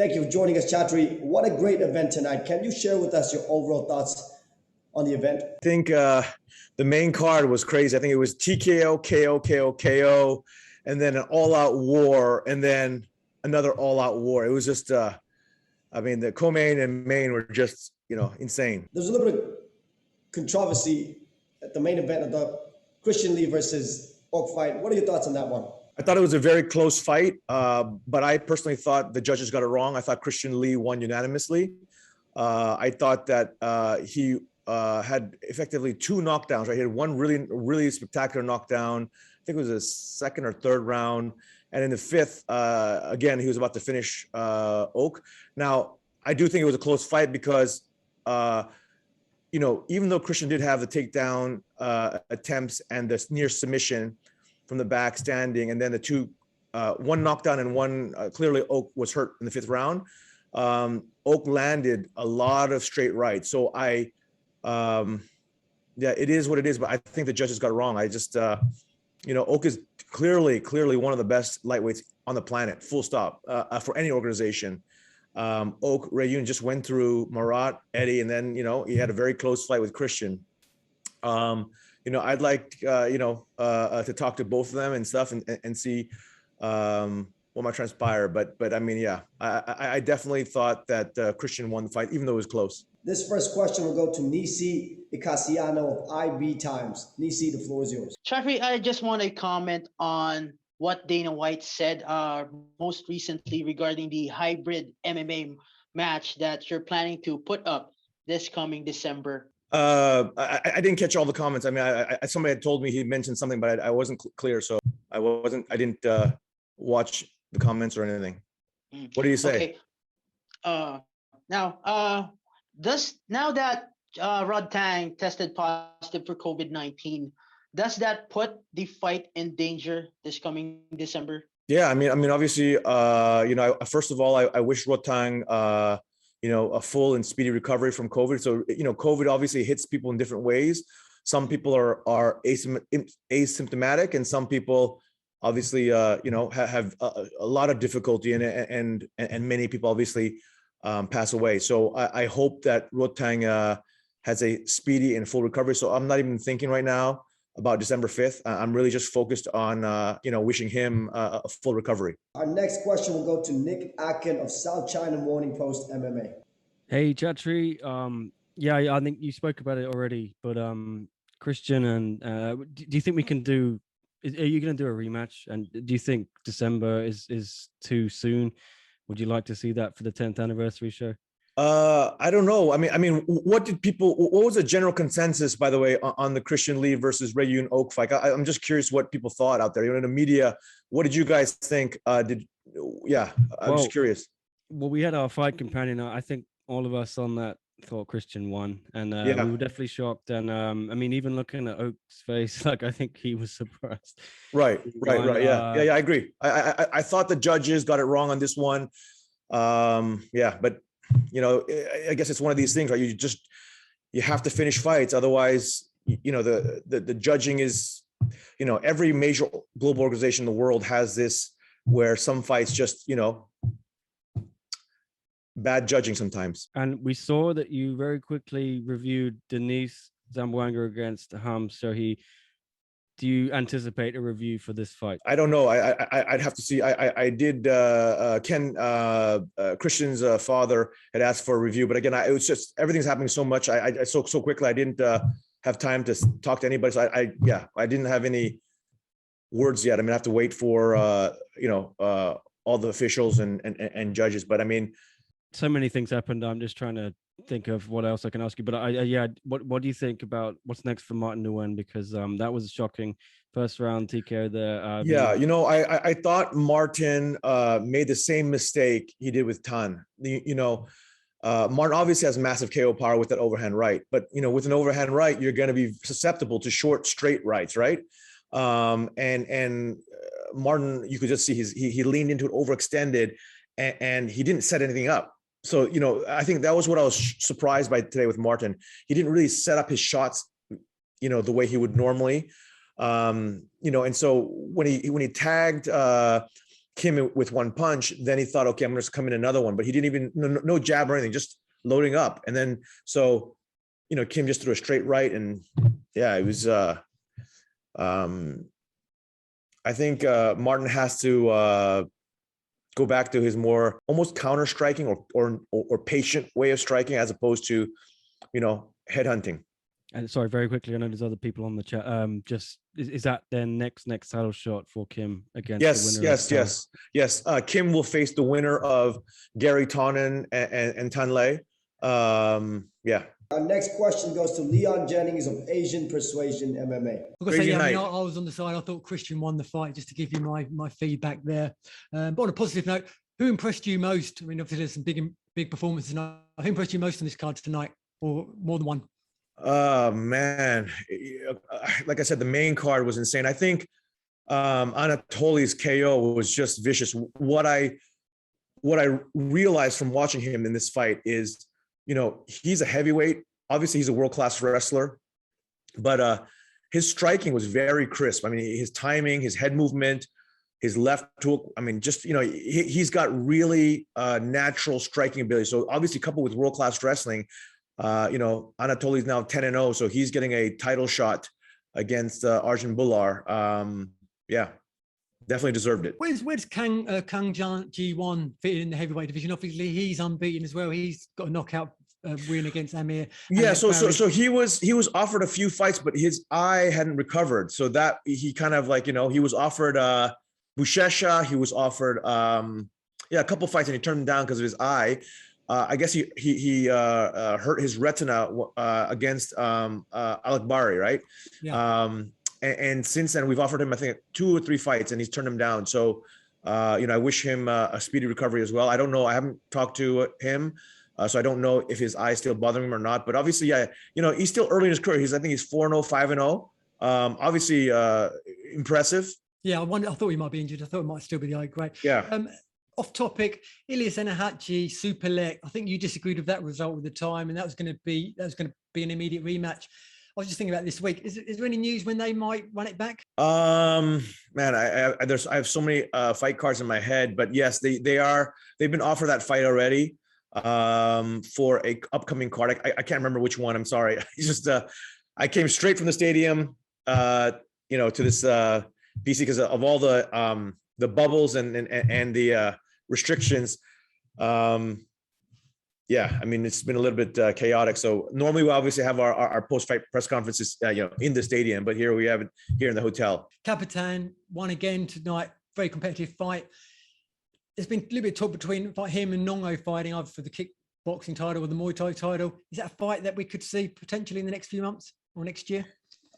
Thank you for joining us, Chatri. What a great event tonight. Can you share with us your overall thoughts on the event? I think the main card was crazy. I think it was TKO, KO, KO, KO, and then an all-out war, and then another all-out war. It was just, I mean, the co-main and main were just, insane. There's a little bit of controversy at the main event of the Christian Lee versus Oak fight. What are your thoughts on that one? I thought it was a very close fight, but I personally thought the judges got it wrong. I thought Christian Lee won unanimously. I thought that he had effectively two knockdowns, right? He had one really, really spectacular knockdown. I think it was a second or third round. And in the fifth, again, he was about to finish Oak. Now, I do think it was a close fight because, even though Christian did have the takedown attempts and the near submission from the back standing, and then the two, one knockdown and one, clearly Oak was hurt in the fifth round. Oak landed a lot of straight rights. So it is what it is, but I think the judges got it wrong. I just, Oak is clearly one of the best lightweights on the planet, full stop, for any organization. Oak, Rayun just went through Marat, Eddie, and then, he had a very close fight with Christian. I'd like, to talk to both of them and stuff and see what might transpire. But I mean, yeah, I definitely thought that Christian won the fight, even though it was close. This first question will go to Nisi Icasiano of IB Times. Nisi, the floor is yours. Chatri, I just want to comment on what Dana White said most recently regarding the hybrid MMA match that you're planning to put up this coming December. I didn't catch all the comments. I mean, somebody had told me he mentioned something, but I wasn't clear, so I didn't watch the comments or anything. What do you say? Okay. Now that Rod Tang tested positive for COVID-19, does that put the fight in danger this coming December? Yeah, I mean, obviously, first of all, I wish Rod Tang, a full and speedy recovery from COVID. So, COVID obviously hits people in different ways. Some people are asymptomatic, and some people obviously, have a lot of difficulty in it, and many people obviously pass away. So I hope that Rod Tang has a speedy and full recovery. So I'm not even thinking right now about December 5th. I'm really just focused on, wishing him a full recovery. Our next question will go to Nick Akin of South China Morning Post MMA. Hey, Chatri. Yeah, I think you spoke about it already, but Christian, and do you think we can do, are you going to do a rematch? And do you think December is too soon? Would you like to see that for the 10th anniversary show? I don't know. I mean, what was the general consensus, by the way, on the Christian Lee versus Rayun Oak fight? I'm just curious what people thought out there. In the media, what did you guys think? I'm just curious. Well, we had our fight companion. I think all of us on that thought Christian won, and we were definitely shocked. And I mean, even looking at Oak's face, like, I think he was surprised. Right. Yeah, I agree. I thought the judges got it wrong on this one. But I guess it's one of these things, right? You have to finish fights. Otherwise, the judging is, every major global organization in the world has this, where some fights just, bad judging sometimes. And we saw that you very quickly reviewed Denise Zamboanga against Ham Sohi. Do you anticipate a review for this fight? I don't know. I'd have to see. I did. Ken Christian's father had asked for a review, but again, it was just, everything's happening so much. I so quickly. I didn't have time to talk to anybody. So I didn't have any words yet. I mean, I have to wait for all the officials and judges. But I mean, so many things happened. I'm just trying to think of what else I can ask you. But what do you think about what's next for Martin Nguyen? Because that was shocking. First round TKO there. I thought Martin made the same mistake he did with Tan. Martin obviously has massive KO power with that overhand right, but with an overhand right, you're going to be susceptible to short straight rights, right? And Martin, you could just see he leaned into it, overextended, and he didn't set anything up. So, I think that was what I was surprised by today with Martin. He didn't really set up his shots, the way he would normally, and so when he tagged Kim with one punch. Then he thought, okay, I'm going to come in another one, but he didn't even, no jab or anything, just loading up. And then, so, Kim just threw a straight right. And yeah, it was, I think Martin has to go back to his more almost counter striking or patient way of striking, as opposed to, headhunting. And sorry, very quickly, I know there's other people on the chat. Just is that their next title shot for Kim against the winner? Yes. Kim will face the winner of Gary Tonin and Tanlay. Yeah. Our next question goes to Leon Jennings of Asian Persuasion MMA. I was on the side. I thought Christian won the fight, just to give you my feedback there. But on a positive note, who impressed you most? I mean, obviously there's some big performances tonight. Who impressed you most on this card tonight, or more than one? Man, like I said, the main card was insane. I think Anatoly's KO was just vicious. What I realized from watching him in this fight is, he's a heavyweight. Obviously, he's a world-class wrestler, but his striking was very crisp. I mean, his timing, his head movement, his left hook. I mean, just, he's got really natural striking ability. So obviously, coupled with world-class wrestling, Anatoly's now 10-0, so he's getting a title shot against Arjun Bular. Yeah, definitely deserved it. Where's Kang Ji-won fit in the heavyweight division? Obviously, he's unbeaten as well. He's got a knockout win against Amir. Yeah, so he was offered a few fights, but his eye hadn't recovered. So that he kind of he was offered Bushesha. He was offered a couple fights, and he turned them down because of his eye. I guess he hurt his retina against Alec Bari, right? Yeah. And since then, we've offered him, I think, 2 or 3 fights, and he's turned them down. So, I wish him a speedy recovery as well. I don't know. I haven't talked to him, so I don't know if his eye is still bothering him or not. But obviously, yeah, he's still early in his career. I think he's 4-0, 5-0. Obviously, impressive. Yeah, I thought he might be injured. I thought it might still be the eye. Great. Yeah. Off topic, Ilyas Enahachi, Superlek. I think you disagreed with that result at the time, and that was going to be an immediate rematch. I was just thinking about this week. Is there any news when they might run it back? Man, I have so many fight cards in my head, but yes, they've been offered that fight already for a upcoming card. I can't remember which one. I'm sorry. It's just I came straight from the stadium, to this PC because of all the bubbles and the restrictions. Yeah, I mean, it's been a little bit chaotic. So normally we obviously have our post-fight press conferences, in the stadium, but here we have it here in the hotel. Kapitan won again tonight. Very competitive fight. There's been a little bit of talk between him and Nongo fighting either for the kickboxing title or the Muay Thai title. Is that a fight that we could see potentially in the next few months or next year?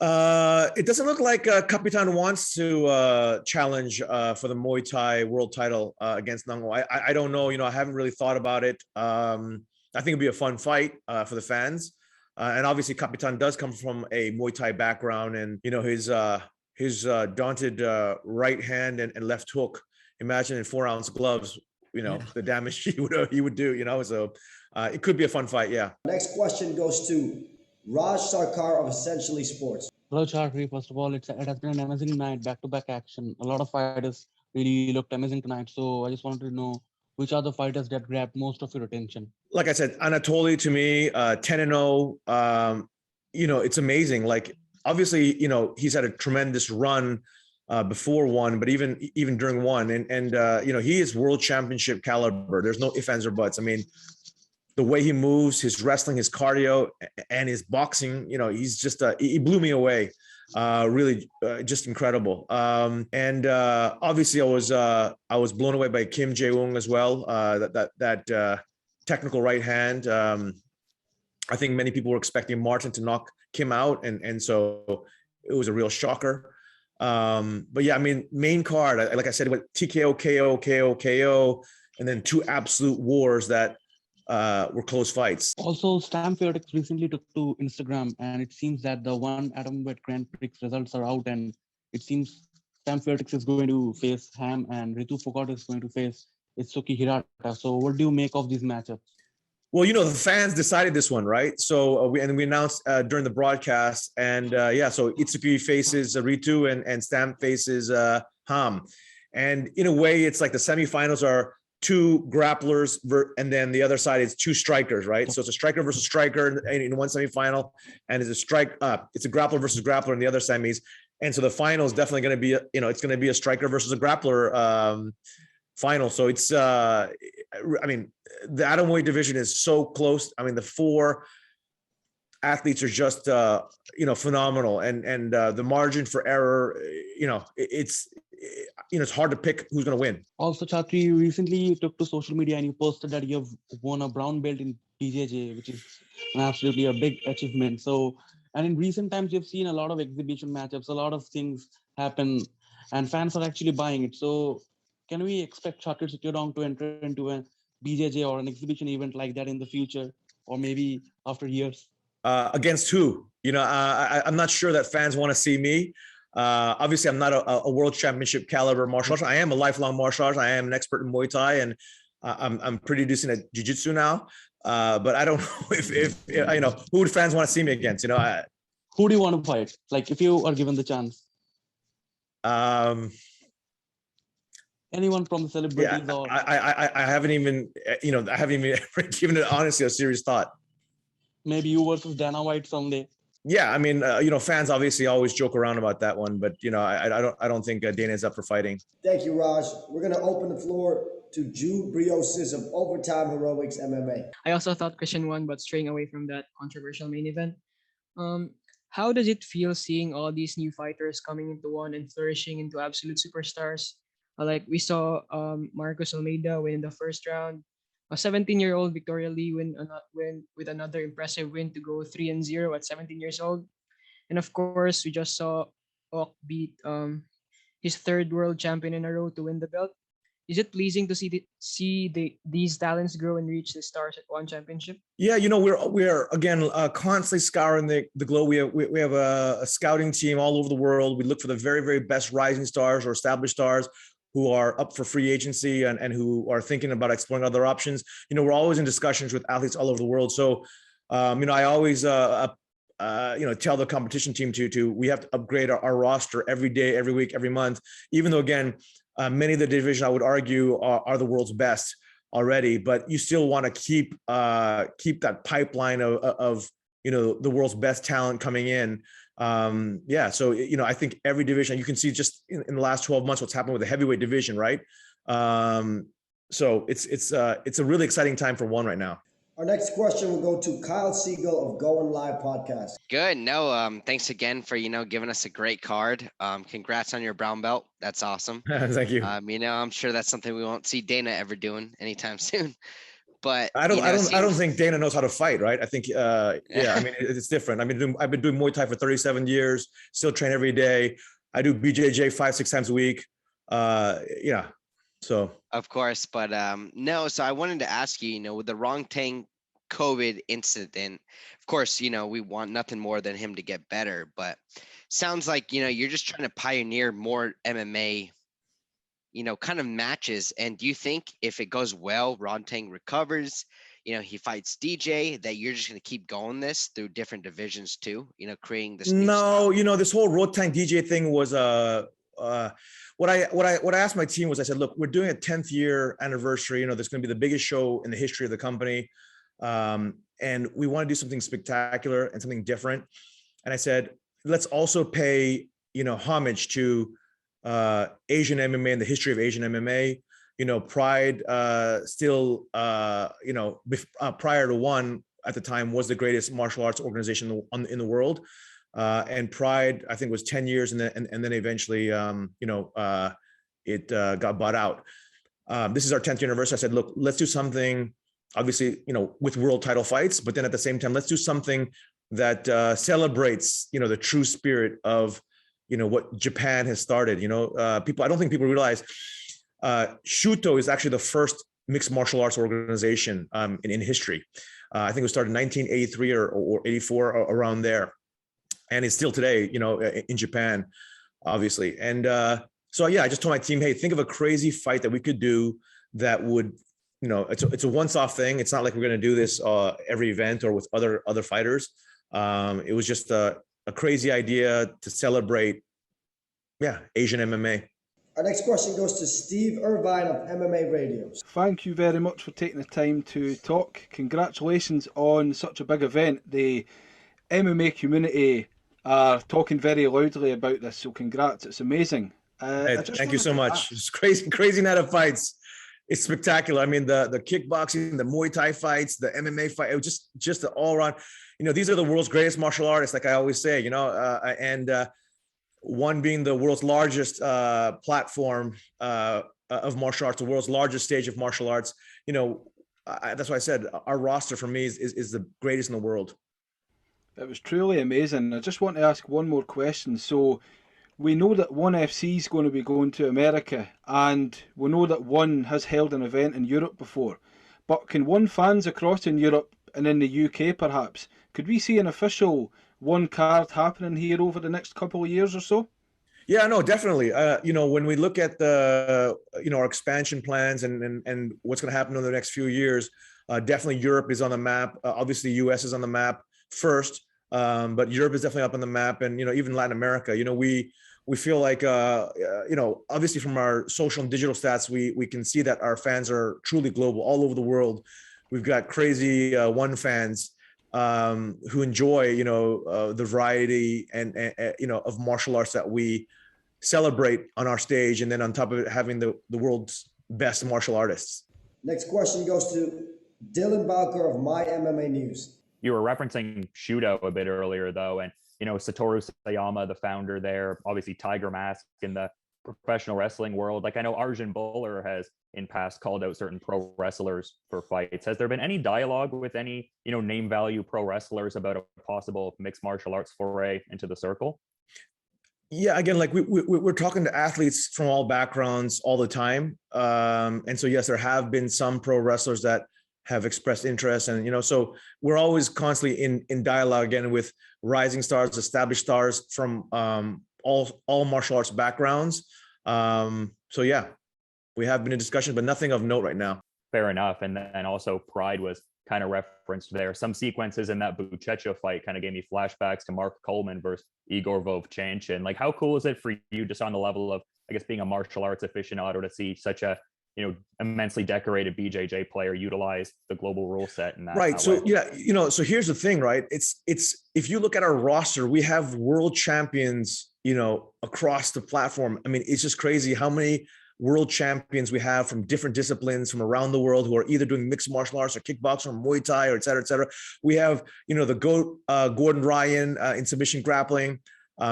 It doesn't look like Kapitan wants to challenge for the Muay Thai world title against Nongo. I don't know. I haven't really thought about it. I think it'd be a fun fight for the fans. And obviously, Kapitan does come from a Muay Thai background, and his daunted right hand and left hook. Imagine in 4-ounce gloves, the damage he would do. So it could be a fun fight. Yeah. Next question goes to Raj Sarkar of Essentially Sports. Hello, Chatri. First of all, it has been an amazing night, back-to-back action. A lot of fighters really looked amazing tonight. So I just wanted to know which are the fighters that grabbed most of your attention. Like I said, Anatoly to me, 10-0. It's amazing. Like obviously, he's had a tremendous run before one, but even during one, and he is world championship caliber. There's no ifs, ands, or buts. I mean, the way he moves, his wrestling, his cardio, and his boxing, he's just he blew me away. Really, just incredible. And obviously, I was blown away by Kim Jae-woong as well. That technical right hand. I think many people were expecting Martin to knock Kim out, and so it was a real shocker. But yeah, I mean, main card, like I said, with TKO, KO, and then 2 absolute wars that were close fights. Also, Stamp Theoretics recently took to Instagram, and it seems that the one atomweight Grand Prix results are out, and it seems Stamp Theoretics is going to face Ham, and Ritu Phogat is going to face Itsuki Hirata. So, what do you make of these matchups? Well, the fans decided this one, right? So we announced during the broadcast, and so Itsuki faces Ritu, and Stamp faces Ham. And in a way, it's like the semifinals are two grapplers, and then the other side is two strikers, right? So it's a striker versus striker in one semifinal, and it's a grappler versus grappler in the other semis. And so the final is definitely going to be, it's going to be a striker versus a grappler final. So it's, I mean, the atomweight division is so close. I mean, the four athletes are just, phenomenal, and the margin for error, it's hard to pick who's going to win. Also, Chatri, you recently took to social media and you posted that you have won a brown belt in BJJ, which is absolutely a big achievement. So, and in recent times, you've seen a lot of exhibition matchups, a lot of things happen, and fans are actually buying it. So, can we expect Chatri Sityodtong to enter into a BJJ or an exhibition event like that in the future, or maybe after years? Against who? I'm not sure that fans want to see me. Obviously, I'm not a world championship caliber martial artist. I am a lifelong martial artist. I am an expert in Muay Thai, and I'm pretty decent at jiu-jitsu now. But I don't know if who would fans want to see me against? Who do you want to fight? Like, if you are given the chance. Anyone from the celebrities? Yeah, or I haven't even ever given it honestly a serious thought. Maybe you versus Dana White someday. Yeah, I mean, fans obviously always joke around about that one, but I don't think Dana is up for fighting. Thank you, Raj. We're gonna open the floor to Jude Briosis of Overtime Heroics MMA. I also thought Christian won, but straying away from that controversial main event. How does it feel seeing all these new fighters coming into one and flourishing into absolute superstars? Like we saw Marcos Almeida win in the first round, a 17-year-old Victoria Lee win with another impressive win to go 3-0 at 17 years old, and of course we just saw Ok beat his third world champion in a row to win the belt. Is it pleasing to see these talents grow and reach the stars at one championship? Yeah, we're again constantly scouring the globe. We have a scouting team all over the world. We look for the very, very best rising stars or established stars who are up for free agency and who are thinking about exploring other options. We're always in discussions with athletes all over the world. So, I always tell the competition team we have to upgrade our roster every day, every week, every month. Even though again, many of the division I would argue are the world's best already, but you still want to keep that pipeline of the world's best talent coming in. So I think every division you can see just in the last 12 months what's happened with the heavyweight division, right? So it's a really exciting time for one right now. Our next question will go to Kyle Siegel of Going Live Podcast. Good. No, thanks again for, giving us a great card. Congrats on your brown belt. That's awesome. Thank you. I'm sure that's something we won't see Dana ever doing anytime soon. But I don't think Dana knows how to fight, right? I think, I mean, it's different. I've been doing Muay Thai for 37 years, still train every day. I do BJJ 5-6 times a week. So. Of course, but no. So I wanted to ask you, with the Rongtang COVID incident, of course, we want nothing more than him to get better. But sounds like you're just trying to pioneer more MMA, kind of matches. And do you think if it goes well, Rongtang recovers, he fights DJ, that you're just going to keep going this through different divisions too, creating this new style? This whole Rongtang DJ thing was what I asked my team was, I said, look, we're doing a 10th year anniversary. There's going to be the biggest show in the history of the company. And we want to do something spectacular and something different. And I said, let's also pay, homage to Asian MMA and the history of Asian MMA. Pride still, prior to one at the time was the greatest martial arts organization in the world. And Pride, I think, was 10 years, and then eventually, it got bought out. This is our 10th anniversary. I said, look, let's do something, obviously, with world title fights, but then at the same time, let's do something that celebrates, the true spirit of, what Japan has started. I don't think people realize Shuto is actually the first mixed martial arts organization in history. I think it was started in 1983 or 84, around there. And it's still today, in Japan, obviously. And I just told my team, hey, think of a crazy fight that we could do that would, it's a once-off thing. It's not like we're going to do this every event or with other fighters. It was just a crazy idea to celebrate, Asian MMA. Our next question goes to Steve Irvine of MMA Radio. Thank you very much for taking the time to talk. Congratulations on such a big event. The MMA community are talking very loudly about this, so congrats. It's amazing. Hey, thank you so much. It's crazy night of fights. It's spectacular. I mean, the kickboxing, the Muay Thai fights, the MMA fight, it was just an all around, these are the world's greatest martial artists, like I always say, and one being the world's largest platform of martial arts, the world's largest stage of martial arts. That's why I said our roster for me is the greatest in the world. It was truly amazing. I just want to ask one more question. So we know that ONE FC is going to be going to America, and we know that ONE has held an event in Europe before. But can ONE fans across in Europe and in the UK perhaps, could we see an official ONE card happening here over the next couple of years or so? Yeah, no, definitely. When we look at the, our expansion plans and what's going to happen in the next few years, definitely Europe is on the map. Obviously, US is on the map first, but Europe is definitely up on the map, and even Latin America. We feel like obviously from our social and digital stats, we can see that our fans are truly global, all over the world. We've got crazy ONE fans who enjoy the variety and of martial arts that we celebrate on our stage, and then on top of it having the world's best martial artists. Next question goes to Dylan Bowker of My MMA News. You were referencing Shudo a bit earlier, though, and Satoru Sayama, the founder there, obviously Tiger Mask in the professional wrestling world. Like, I know Arjun Bowler has in past called out certain pro wrestlers for fights. Has there been any dialogue with any name value pro wrestlers about a possible mixed martial arts foray into the circle? Yeah, again, like we're talking to athletes from all backgrounds all the time, and so yes, there have been some pro wrestlers that have expressed interest, and so we're always constantly in dialogue again with rising stars, established stars from all martial arts backgrounds. So yeah, we have been in discussion, but nothing of note right now. Fair enough. And then also Pride was kind of referenced there. Some sequences in that Buchecha fight kind of gave me flashbacks to Mark Coleman versus Igor Vovchanchin. Like, how cool is it for you, just on the level of, I guess, being a martial arts aficionado, to see such a immensely decorated BJJ player utilize the global rule set in that? Right. So way? yeah, so here's the thing, right? It's if you look at our roster, we have world champions, across the platform. I mean, it's just crazy how many world champions we have from different disciplines from around the world who are either doing mixed martial arts or kickboxing or Muay Thai or et cetera, et cetera. We have, the GOAT, Gordon Ryan in submission grappling.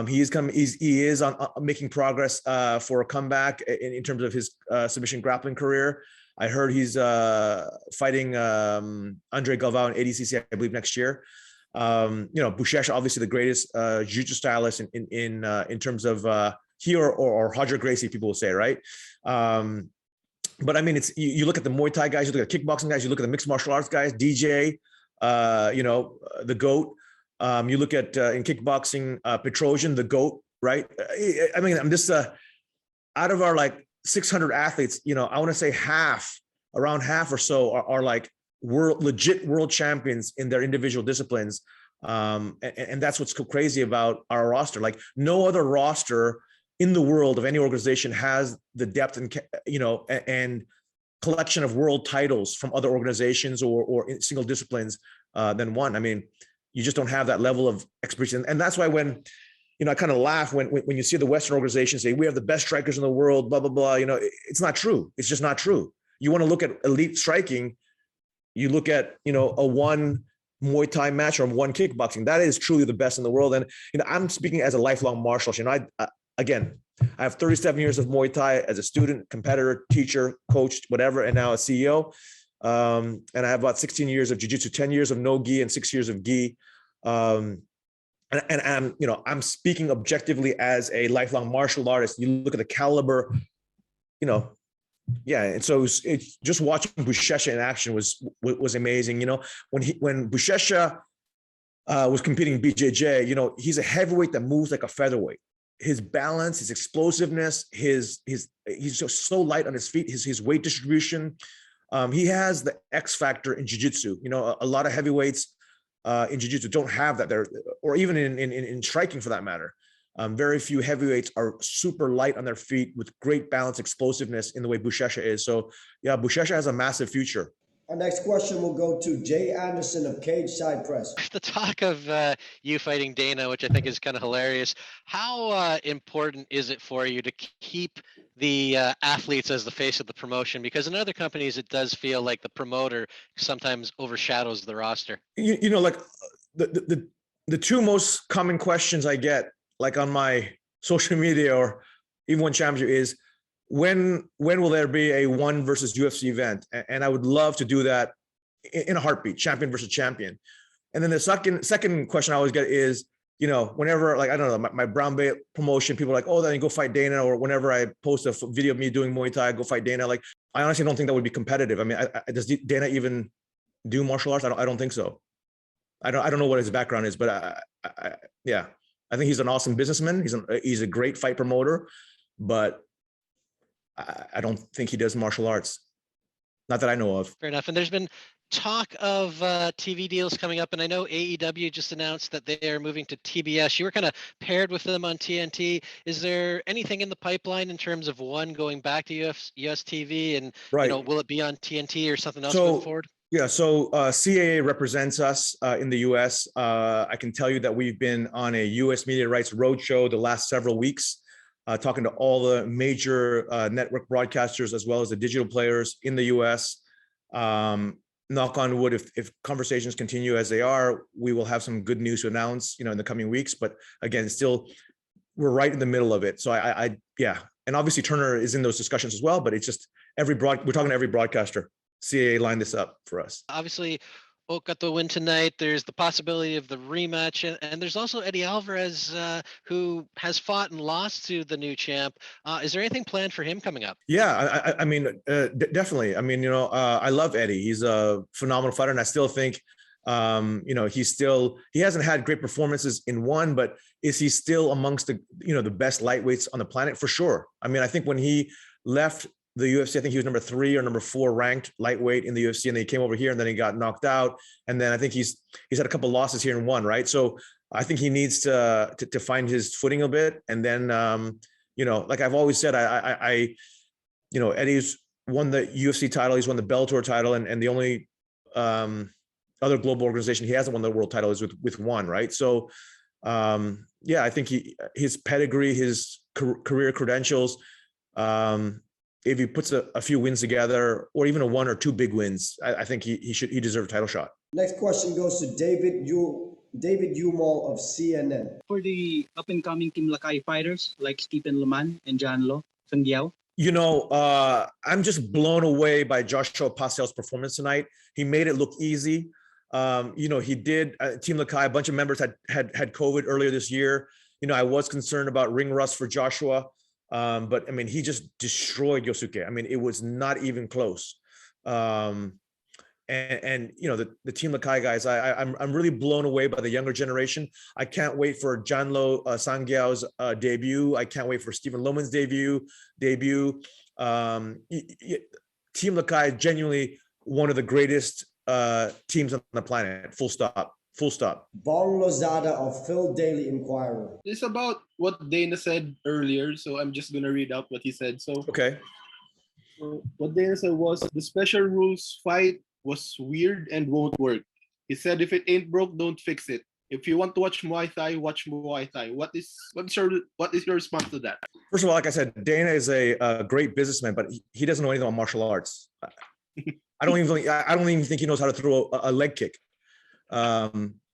He is on making progress for a comeback in terms of his submission grappling career. I heard he's fighting Andre Galvao in ADCC, I believe, next year. Buchecha, obviously the greatest jiu-jitsu stylist in terms of he or Roger Gracie, people will say, right? But I mean, it's you look at the Muay Thai guys, you look at kickboxing guys, you look at the mixed martial arts guys, DJ, the GOAT. You look at in kickboxing, Petrosian, the GOAT, right? I mean, I'm just out of our like 600 athletes, I want to say around half or so are like legit world champions in their individual disciplines. And that's what's so crazy about our roster. Like, no other roster in the world of any organization has the depth and collection of world titles from other organizations or in single disciplines than ONE. I mean, you just don't have that level of expertise. And that's why when, I kind of laugh when you see the Western organizations say, we have the best strikers in the world, blah, blah, blah. It's not true. It's just not true. You want to look at elite striking, you look at, a ONE Muay Thai match or ONE kickboxing. That is truly the best in the world. And, I'm speaking as a lifelong martial artist. I have 37 years of Muay Thai as a student, competitor, teacher, coach, whatever, and now a CEO. And I have about 16 years of jiu-jitsu, 10 years of no gi and 6 years of gi. And I'm speaking objectively as a lifelong martial artist. You look at the caliber, yeah. And so it's just watching Buchecha in action was amazing. When Buchecha was competing in BJJ, he's a heavyweight that moves like a featherweight. His balance, his explosiveness, he's just so light on his feet, his weight distribution. He has the X factor in jiu-jitsu. A lot of heavyweights in jiu-jitsu don't have that there, or even in striking for that matter. Very few heavyweights are super light on their feet with great balance, explosiveness in the way Buchecha is. So yeah, Buchecha has a massive future. Our next question will go to Jay Anderson of Cage Side Press. The talk of you fighting Dana, which I think is kind of hilarious. How important is it for you to keep the athletes as the face of the promotion? Because in other companies, it does feel like the promoter sometimes overshadows the roster. You know, like the two most common questions I get, like on my social media or even one championship, is when will there be a ONE versus UFC event? And I would love to do that in a heartbeat, champion versus champion. And then the second question I always get is, you know, whenever, like, I don't know, my brown belt promotion, people are like, oh, then you go fight Dana. Or whenever I post a video of me doing Muay Thai, go fight Dana. Like, I honestly don't think that would be competitive. I mean, does Dana even do martial arts? I don't think so. I don't know what his background is, but yeah, I think he's an awesome businessman. He's a great fight promoter, but I don't think he does martial arts. Not that I know of. Fair enough. And there's been talk of TV deals coming up, and I know AEW just announced that they are moving to TBS. You were kind of paired with them on TNT. Is there anything in the pipeline in terms of ONE going back to US TV, and right, you know, will it be on TNT or something else moving forward? Yeah, so CAA represents us in the US. I can tell you that we've been on a US media rights roadshow the last several weeks, talking to all the major network broadcasters as well as the digital players in the US. Knock on wood, if conversations continue as they are, we will have some good news to announce, you know, in the coming weeks. But again, still, we're right in the middle of it. So yeah, and obviously Turner is in those discussions as well. But it's just we're talking to every broadcaster. CAA lined this up for us. Obviously, Oak got the win tonight. There's the possibility of the rematch, and there's also Eddie Alvarez, who has fought and lost to the new champ. Is there anything planned for him coming up? Yeah, I mean, definitely. I mean, you know, I love Eddie. He's a phenomenal fighter, and I still think, you know, he hasn't had great performances in ONE, but is he still amongst the, you know, the best lightweights on the planet? For sure. I mean, I think when he left the UFC, I think he was number 3 or number 4 ranked lightweight in the UFC, and then he came over here and then he got knocked out. And then I think he's had a couple of losses here in ONE, right? So I think he needs to find his footing a bit. And then, you know, like I've always said, you know, Eddie's won the UFC title, he's won the Bellator title, and the only other global organization he hasn't won the world title is with ONE, right? So yeah, I think his pedigree, his career credentials, if he puts a few wins together, or even a 1 or 2 big wins, I think he deserves a title shot. Next question goes to David Umall of CNN. For the up-and-coming Team Lakay fighters like Stephen Laman and Janlo Sangiao. You know, I'm just blown away by Joshua Pascal's performance tonight. He made it look easy. You know, he did. Team Lakay, a bunch of members had COVID earlier this year. You know, I was concerned about ring rust for Joshua. But I mean, he just destroyed Yosuke. I mean, it was not even close. And you know, the Team Lakay guys, I'm really blown away by the younger generation. I can't wait for Janlo Sangiao's debut. I can't wait for Stephen Loman's debut. Team Lakay, genuinely one of the greatest teams on the planet. Full stop. Full stop. Bong Lozada of Phil Daily Inquirer. It's about what Dana said earlier, so I'm just gonna read out what he said. So okay. What Dana said was the special rules fight was weird and won't work. He said if it ain't broke, don't fix it. If you want to watch Muay Thai, watch Muay Thai. What is your response to that? First of all, like I said, Dana is a great businessman, but he doesn't know anything about martial arts. I don't even think he knows how to throw a leg kick.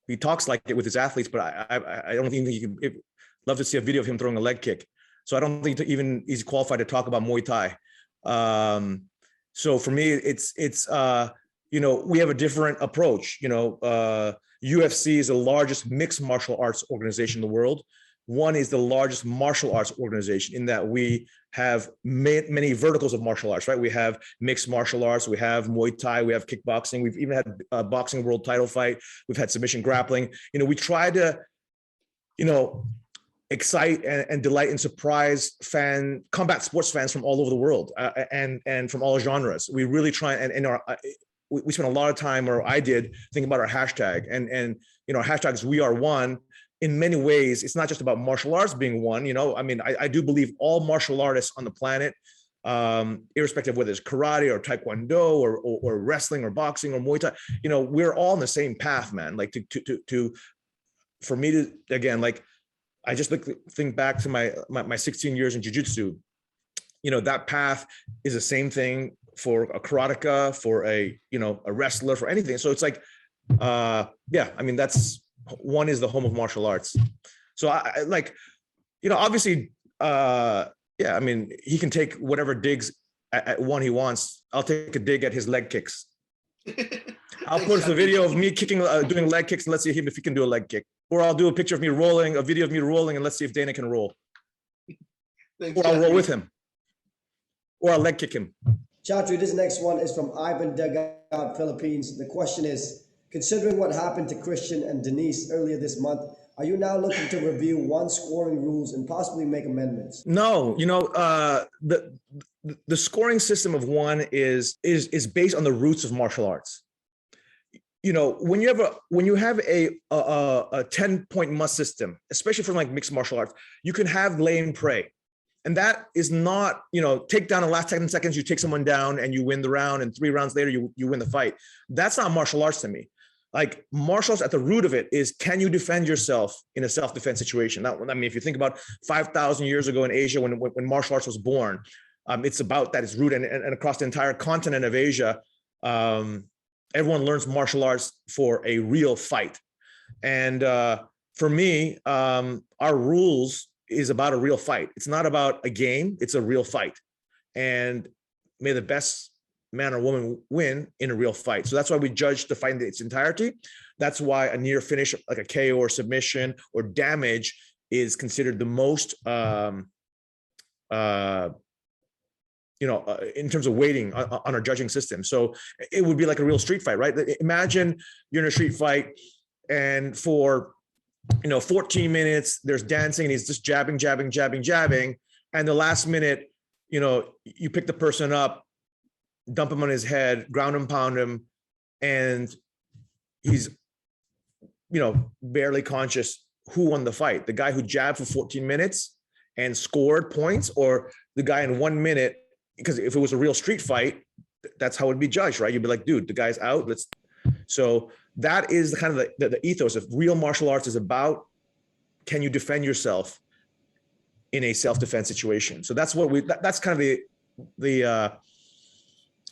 He talks like it with his athletes, but I don't think he can. Love to see a video of him throwing a leg kick. So I don't think even he's qualified to talk about Muay Thai. So for me, it's you know, we have a different approach. You know, UFC is the largest mixed martial arts organization in the world. ONE is the largest martial arts organization in that we have many verticals of martial arts, right? We have mixed martial arts, we have Muay Thai, we have kickboxing, we've even had a boxing world title fight, we've had submission grappling. You know, we try to, you know, excite and delight and surprise combat sports fans from all over the world and from all genres. We really try and we spent a lot of time, or I did, thinking about our hashtag and you know, our hashtag is We Are ONE. in many ways, it's not just about martial arts being one. You know, I mean, I do believe all martial artists on the planet, irrespective of whether it's karate or taekwondo or wrestling or boxing or Muay Thai, you know, we're all on the same path, man. Like for me to, again, like, I just think back to my 16 years in jiu-jitsu. You know, that path is the same thing for a karateka, for a, you know, a wrestler, for anything. So it's like, yeah, I mean, one is the home of martial arts. So I like, you know, obviously, yeah, I mean, he can take whatever digs at one he wants. I'll take a dig at his leg kicks. I'll post a video of me kicking, doing leg kicks, and let's see if he can do a leg kick. Or I'll do a picture of me rolling, a video of me rolling, and let's see if Dana can roll. Thanks, Or I'll roll Chatri. with him. Or I'll leg kick him. Chatri, this next one is from Ivan Degat, Philippines. The question is, considering what happened to Christian and Denise earlier this month, are you now looking to review one scoring rules and possibly make amendments? No, you know, the scoring system of one is based on the roots of martial arts. You know, when you have a 10-point must system, especially for like mixed martial arts, you can have lay and pray. And that is not, you know, take down in the last 10 seconds, you take someone down and you win the round, and 3 rounds later, you win the fight. That's not martial arts to me. Like, martial arts at the root of it is, can you defend yourself in a self-defense situation? Now, I mean, if you think about 5,000 years ago in Asia, when martial arts was born, it's about that, its root, and across the entire continent of Asia, everyone learns martial arts for a real fight. And for me, our rules is about a real fight. It's not about a game, it's a real fight. And may the best man or woman win in a real fight. So that's why we judge the fight in its entirety. That's why a near finish, like a KO or submission or damage, is considered the most, in terms of weighting on our judging system. So it would be like a real street fight, right? Imagine you're in a street fight, and for 14 minutes, there's dancing, and he's just jabbing. And the last minute, you pick the person up, dump him on his head, ground and pound him, and he's, barely conscious. Who won the fight? The guy who jabbed for 14 minutes and scored points, or the guy in 1 minute? Because if it was a real street fight, that's how it'd be judged, right? You'd be like, dude, the guy's out. So that is the kind of the ethos of real martial arts, is about, can you defend yourself in a self-defense situation? So that's what that's kind of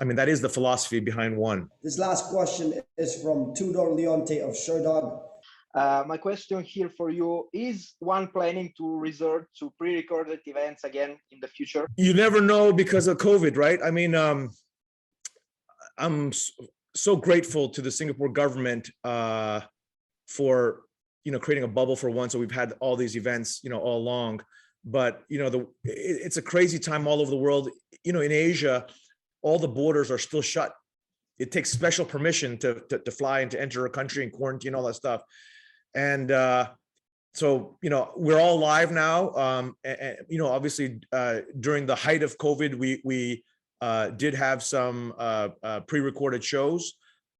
that is the philosophy behind one. This last question is from Tudor Leonte of Sherdog. My question here for you is: one planning to resort to pre-recorded events again in the future? You never know because of COVID, right? I mean, I'm so grateful to the Singapore government for creating a bubble for one. So we've had all these events, all along. But it's a crazy time all over the world. In Asia, all the borders are still shut. It takes special permission to fly and to enter a country and quarantine, all that stuff. And so, we're all live now. And obviously, during the height of COVID, we did have some pre-recorded shows.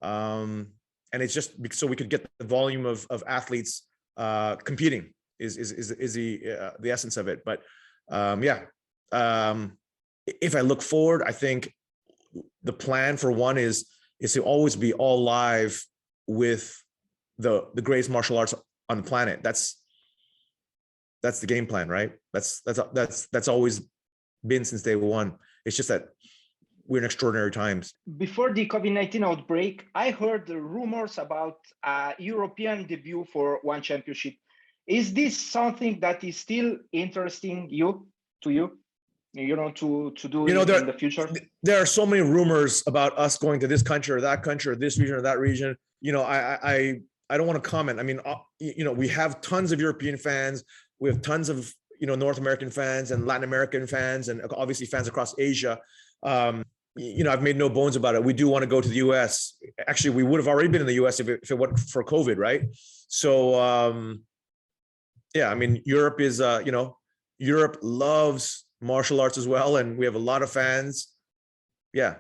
And it's just so we could get the volume of athletes competing is the essence of it. But if I look forward, I think the plan for one is to always be all live with the greatest martial arts on the planet. That's the game plan, right? That's always been since day one. It's just that we're in extraordinary times. Before the COVID-19 outbreak, I heard rumors about a European debut for one championship. Is this something that is still interesting to you, to do in the future? There are so many rumors about us going to this country or that country or this region or that region. I don't want to comment. I mean, we have tons of European fans. We have tons of, North American fans and Latin American fans, and obviously fans across Asia. I've made no bones about it. We do want to go to the US. Actually, we would have already been in the US if it wasn't for COVID, right? So, I mean, Europe is, Europe loves martial arts as well. And we have a lot of fans. Yeah,